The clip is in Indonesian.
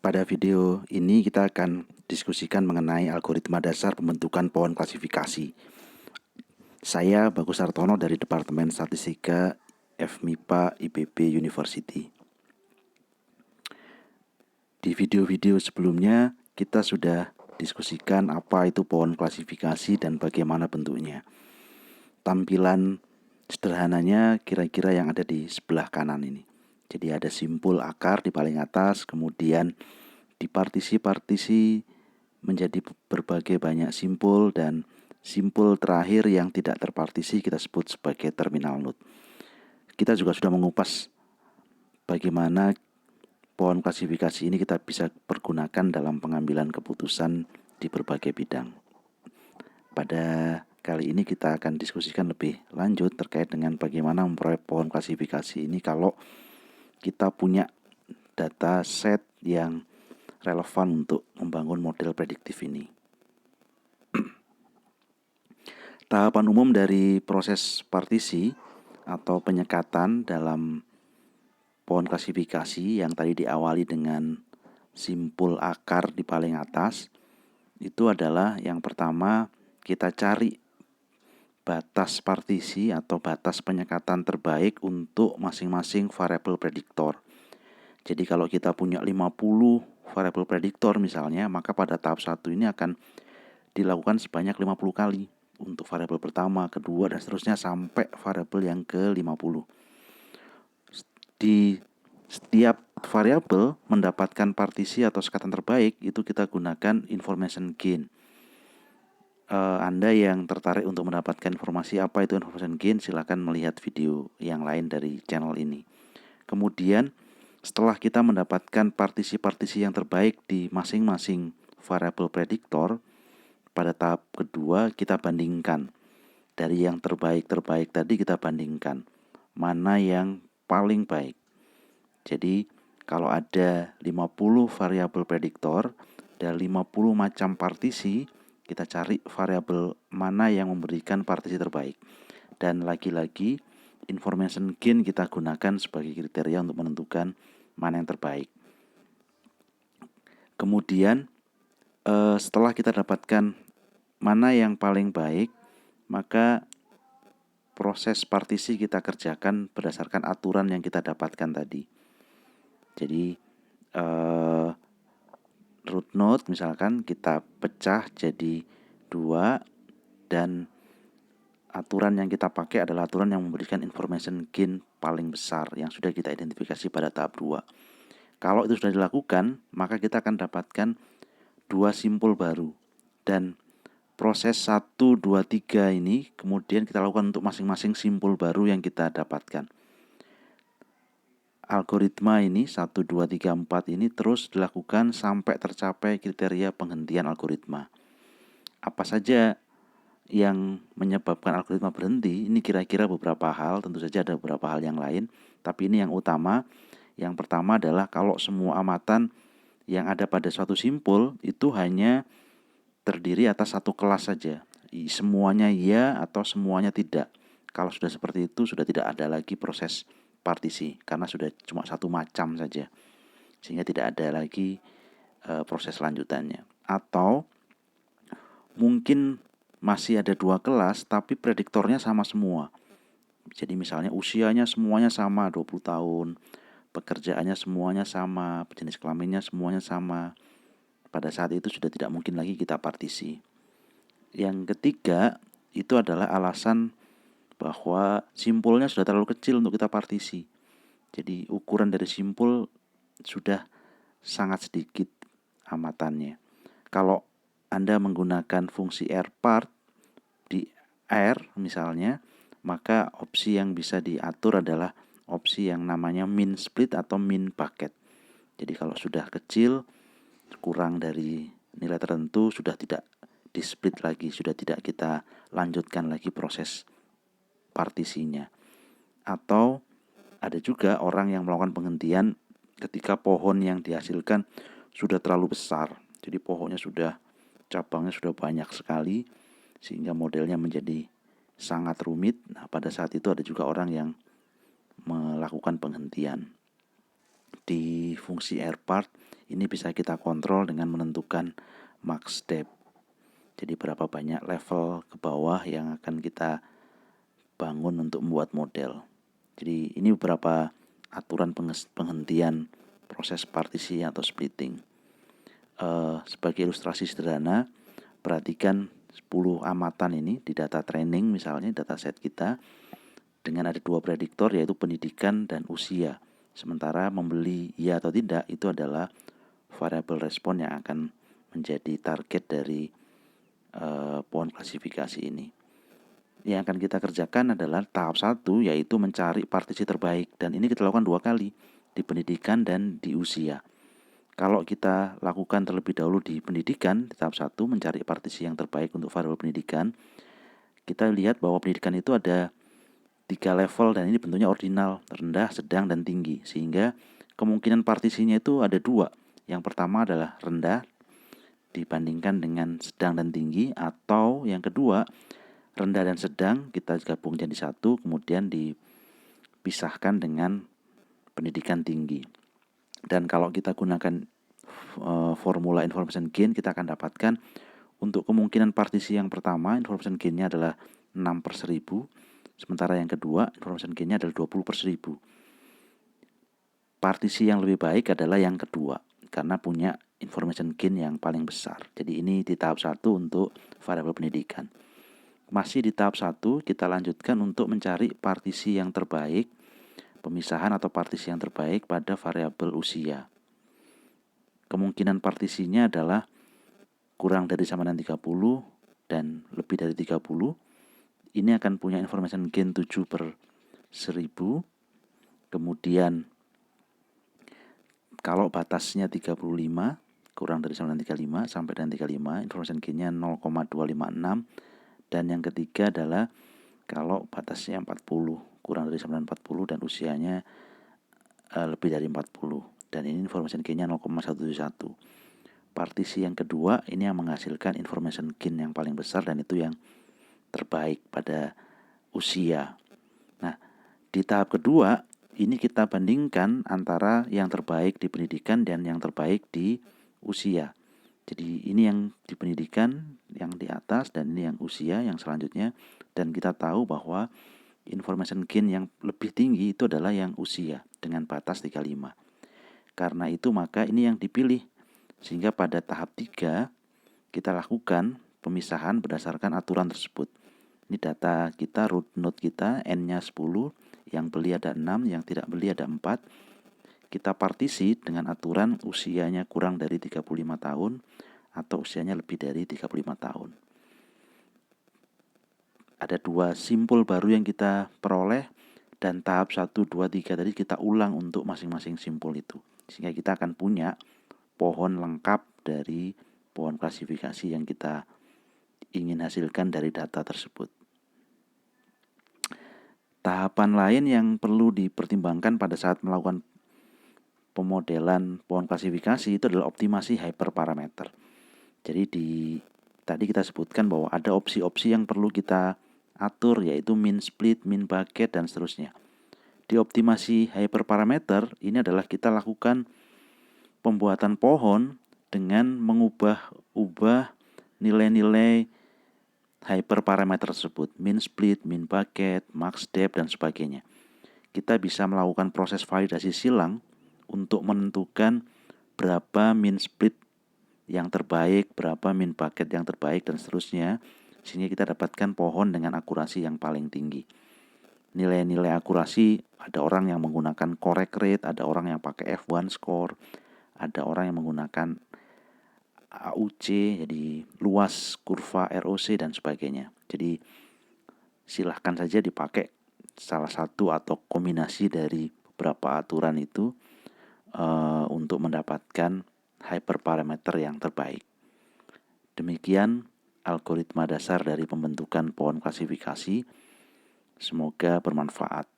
Pada video ini kita akan diskusikan mengenai algoritma dasar pembentukan pohon klasifikasi. Saya Bagus Sartono dari Departemen Statistika FMIPA IPB University. Di video-video sebelumnya kita sudah diskusikan apa itu pohon klasifikasi dan bagaimana bentuknya. Tampilan sederhananya kira-kira yang ada di sebelah kanan ini. Jadi ada simpul akar di paling atas, kemudian di partisi-partisi menjadi berbagai banyak simpul, dan simpul terakhir yang tidak terpartisi kita sebut sebagai terminal node. Kita juga sudah mengupas bagaimana pohon klasifikasi ini kita bisa pergunakan dalam pengambilan keputusan di berbagai bidang. Pada kali ini kita akan diskusikan lebih lanjut terkait dengan bagaimana memperoleh pohon klasifikasi ini kalau kita punya data set yang relevan untuk membangun model prediktif ini. Tahapan umum dari proses partisi atau penyekatan dalam pohon klasifikasi yang tadi diawali dengan simpul akar di paling atas, itu adalah yang pertama kita cari batas partisi atau batas penyekatan terbaik untuk masing-masing variabel prediktor. Jadi kalau kita punya 50 variabel prediktor misalnya, maka pada tahap 1 ini akan dilakukan sebanyak 50 kali untuk variabel pertama, kedua, dan seterusnya sampai variabel yang ke-50. Di setiap variabel mendapatkan partisi atau sekatan terbaik, itu kita gunakan information gain. Anda yang tertarik untuk mendapatkan informasi apa itu information gain, silakan melihat video yang lain dari channel ini. Kemudian setelah kita mendapatkan partisi-partisi yang terbaik di masing-masing variabel prediktor, pada tahap kedua kita bandingkan. Dari yang terbaik-terbaik tadi kita bandingkan mana yang paling baik. Jadi kalau ada 50 variabel prediktor dan 50 macam partisi, kita cari variabel mana yang memberikan partisi terbaik. Dan lagi-lagi information gain kita gunakan sebagai kriteria untuk menentukan mana yang terbaik. Kemudian setelah kita dapatkan mana yang paling baik, maka proses partisi kita kerjakan berdasarkan aturan yang kita dapatkan tadi. Jadi root node misalkan kita pecah jadi 2, dan aturan yang kita pakai adalah aturan yang memberikan information gain paling besar yang sudah kita identifikasi pada tahap 2. Kalau itu sudah dilakukan, maka kita akan dapatkan 2 simpul baru. Dan proses 1, 2, 3 ini kemudian kita lakukan untuk masing-masing simpul baru yang kita dapatkan. Algoritma ini 1, 2, 3, 4 ini terus dilakukan sampai tercapai kriteria penghentian algoritma. Apa saja yang menyebabkan algoritma berhenti? Ini kira-kira beberapa hal, tentu saja ada beberapa hal yang lain, tapi ini yang utama. Yang pertama adalah kalau semua amatan yang ada pada suatu simpul itu hanya terdiri atas satu kelas saja, semuanya iya atau semuanya tidak. Kalau sudah seperti itu, sudah tidak ada lagi proses partisi karena sudah cuma satu macam saja, sehingga tidak ada lagi proses lanjutannya. Atau mungkin masih ada 2 kelas tapi prediktornya sama semua. Jadi misalnya usianya semuanya sama, 20 tahun, pekerjaannya semuanya sama, jenis kelaminnya semuanya sama. Pada saat itu sudah tidak mungkin lagi kita partisi. Yang ketiga itu adalah alasan bahwa simpulnya sudah terlalu kecil untuk kita partisi. Jadi ukuran dari simpul sudah sangat sedikit amatannya. Kalau Anda menggunakan fungsi rpart di R misalnya, maka opsi yang bisa diatur adalah opsi yang namanya min split atau min bucket. Jadi kalau sudah kecil, kurang dari nilai tertentu, sudah tidak di split lagi, sudah tidak kita lanjutkan lagi proses partisinya. Atau ada juga orang yang melakukan penghentian ketika pohon yang dihasilkan sudah terlalu besar. Jadi pohonnya sudah, cabangnya sudah banyak sekali, sehingga modelnya menjadi sangat rumit. Nah, pada saat itu ada juga orang yang melakukan penghentian. Di fungsi rpart Ini bisa kita kontrol dengan menentukan max depth. Jadi berapa banyak level ke bawah yang akan kita bangun untuk membuat model. Jadi ini beberapa aturan penghentian proses partisi atau splitting. Sebagai ilustrasi sederhana, perhatikan 10 amatan ini di data training, misalnya data set kita, dengan ada 2 prediktor yaitu pendidikan dan usia. Sementara membeli ya atau tidak itu adalah variabel respon yang akan menjadi target dari pohon klasifikasi ini. Yang akan kita kerjakan adalah tahap 1, yaitu mencari partisi terbaik, dan ini kita lakukan 2 kali, di pendidikan dan di usia. Kalau kita lakukan terlebih dahulu di pendidikan, di tahap 1 mencari partisi yang terbaik untuk variabel pendidikan, kita lihat bahwa pendidikan itu ada 3 level dan ini bentuknya ordinal, rendah, sedang, dan tinggi. Sehingga kemungkinan partisinya itu ada 2. Yang pertama adalah rendah dibandingkan dengan sedang dan tinggi, atau yang kedua rendah dan sedang kita gabung jadi satu, kemudian dipisahkan dengan pendidikan tinggi. Dan kalau kita gunakan formula information gain, kita akan dapatkan untuk kemungkinan partisi yang pertama information gain-nya adalah 6/1000, sementara yang kedua information gain-nya adalah 20/1000. Partisi yang lebih baik adalah yang kedua karena punya information gain yang paling besar. Jadi ini di tahap 1 untuk variabel pendidikan. Masih di tahap 1 kita lanjutkan untuk mencari partisi yang terbaik, pemisahan atau partisi yang terbaik pada variabel usia. Kemungkinan partisinya adalah kurang dari sama dengan 30 dan lebih dari 30. Ini akan punya information gain 7/1000. Kemudian kalau batasnya 35, kurang dari sama dengan 35 sampai dengan 35, information gain-nya 0,256. Dan yang ketiga adalah kalau batasnya 40, kurang dari 940 dan usianya lebih dari 40. Dan ini information gain-nya 0,171. Partisi yang kedua ini yang menghasilkan information gain yang paling besar dan itu yang terbaik pada usia. Nah, di tahap kedua ini kita bandingkan antara yang terbaik di pendidikan dan yang terbaik di usia. Jadi ini yang di pendidikan yang di atas dan ini yang usia yang selanjutnya, dan kita tahu bahwa information gain yang lebih tinggi itu adalah yang usia dengan batas 35. Karena itu maka ini yang dipilih, sehingga pada tahap 3 kita lakukan pemisahan berdasarkan aturan tersebut. Ini data kita, root node kita, N-nya 10, yang beli ada 6, yang tidak beli ada 4. Kita partisi dengan aturan usianya kurang dari 35 tahun atau usianya lebih dari 35 tahun. Ada 2 simpul baru yang kita peroleh, dan tahap 1, 2, 3 tadi kita ulang untuk masing-masing simpul itu. Sehingga kita akan punya pohon lengkap dari pohon klasifikasi yang kita ingin hasilkan dari data tersebut. Tahapan lain yang perlu dipertimbangkan pada saat melakukan pemodelan pohon klasifikasi itu adalah optimasi hyperparameter. Jadi tadi kita sebutkan bahwa ada opsi-opsi yang perlu kita atur, yaitu min split, min bucket, dan seterusnya. Di optimasi hyperparameter ini adalah kita lakukan pembuatan pohon dengan mengubah nilai-nilai hyperparameter tersebut, min split, min bucket, max depth, dan sebagainya. Kita bisa melakukan proses validasi silang untuk menentukan berapa min split yang terbaik, berapa min bucket yang terbaik, dan seterusnya, sehingga kita dapatkan pohon dengan akurasi yang paling tinggi. Nilai-nilai akurasi, ada orang yang menggunakan correct rate, ada orang yang pakai F1 score, ada orang yang menggunakan AUC, jadi luas kurva ROC dan sebagainya. Jadi silahkan saja dipakai salah satu atau kombinasi dari beberapa aturan itu untuk mendapatkan hyperparameter yang terbaik. Demikian algoritma dasar dari pembentukan pohon klasifikasi. Semoga bermanfaat.